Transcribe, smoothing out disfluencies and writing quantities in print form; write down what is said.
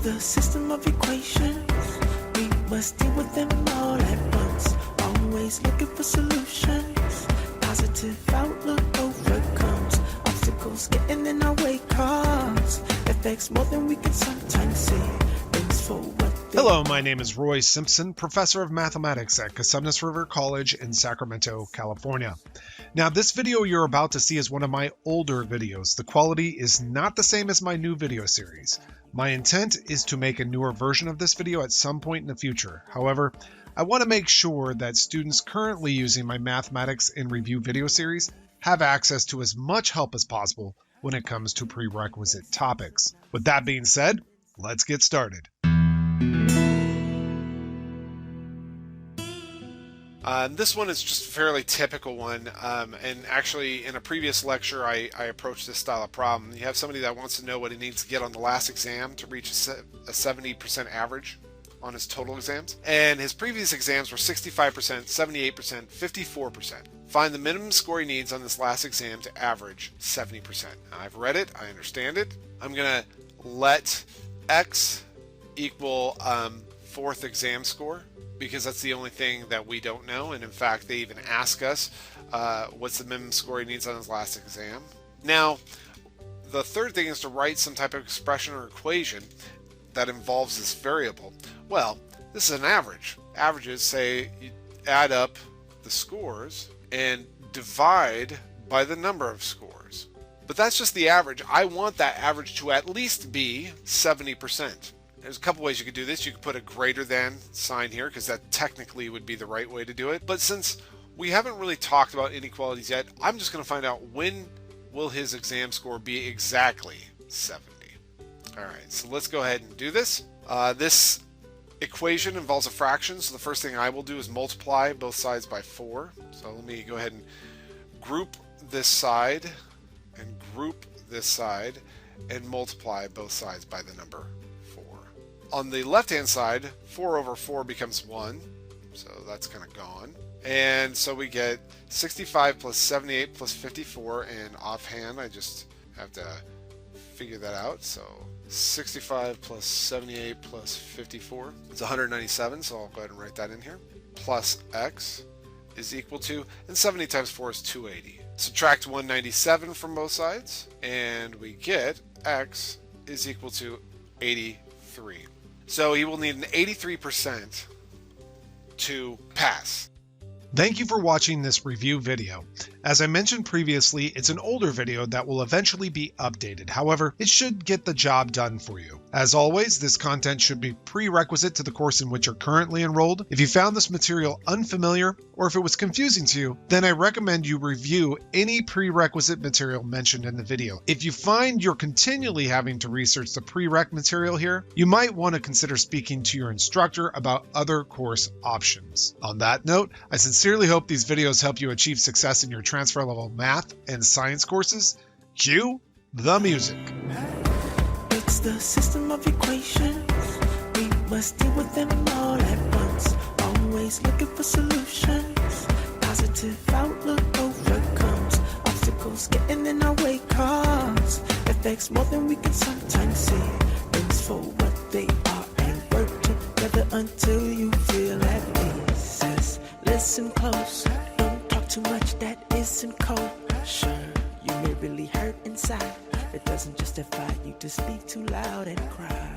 the system of equations. We must deal with them all at once. Always looking for solutions. Positive outlook overcomes obstacles getting in our way, cause affects more than we can sometimes see. Things for what they Hello, my name is Roy Simpson, professor of mathematics at Cosumnes River College in Sacramento, California. Now, this video you're about to see is one of my older videos. The quality is not the same as my new video series. My intent is to make a newer version of this video at some point in the future. However, I want to make sure that students currently using my Mathematics in Review video series have access to as much help as possible when it comes to prerequisite topics. With that being said, let's get started. This one is just a fairly typical one, and actually in a previous lecture I approached this style of problem. You have somebody that wants to know what he needs to get on the last exam to reach a 70% average on his total exams, and his previous exams were 65%, 78%, 54%. Find the minimum score he needs on this last exam to average 70%. Now, I've read it, I understand it. I'm gonna let X equal fourth exam score, because that's the only thing that we don't know, and in fact they even ask us what's the minimum score he needs on his last exam. Now, the third thing is to write some type of expression or equation that involves this variable. Well, this is an average. Averages say you add up the scores and divide by the number of scores. But that's just the average. I want that average to at least be 70%. There's a couple ways you could do this. You could put a greater than sign here, because that technically would be the right way to do it. But since we haven't really talked about inequalities yet, I'm just going to find out when will his exam score be exactly 70. Alright, so let's go ahead and do this. This equation involves a fraction, so the first thing I will do is multiply both sides by 4. So let me go ahead and group this side and group this side and multiply both sides by the number 4. On the left hand side, 4 over 4 becomes 1, so that's kind of gone. And so we get 65 plus 78 plus 54, and offhand I just have to figure that out. So 65 plus 78 plus 54 is 197, so I'll go ahead and write that in here. Plus X is equal to, and 70 times 4 is 280. Subtract 197 from both sides, and we get X is equal to 83. So he will need an 83% to pass. Thank you for watching this review video. As I mentioned previously, it's an older video that will eventually be updated. However, it should get the job done for you. As always, this content should be prerequisite to the course in which you're currently enrolled. If you found this material unfamiliar, or if it was confusing to you, then I recommend you review any prerequisite material mentioned in the video. If you find you're continually having to research the prereq material here, you might want to consider speaking to your instructor about other course options. On that note, I sincerely hope these videos help you achieve success in your transfer level math and science courses. Cue the music. It's the system of equations. We must deal with them all at once. Always looking for solutions. Positive outlook overcomes obstacles getting in our way, cause affects more than we can sometimes see. Things for what they are and work together until you feel at peace. Just listen close. Don't talk too much that isn't kosher. You may really hurt inside. It doesn't justify you to speak too loud and cry.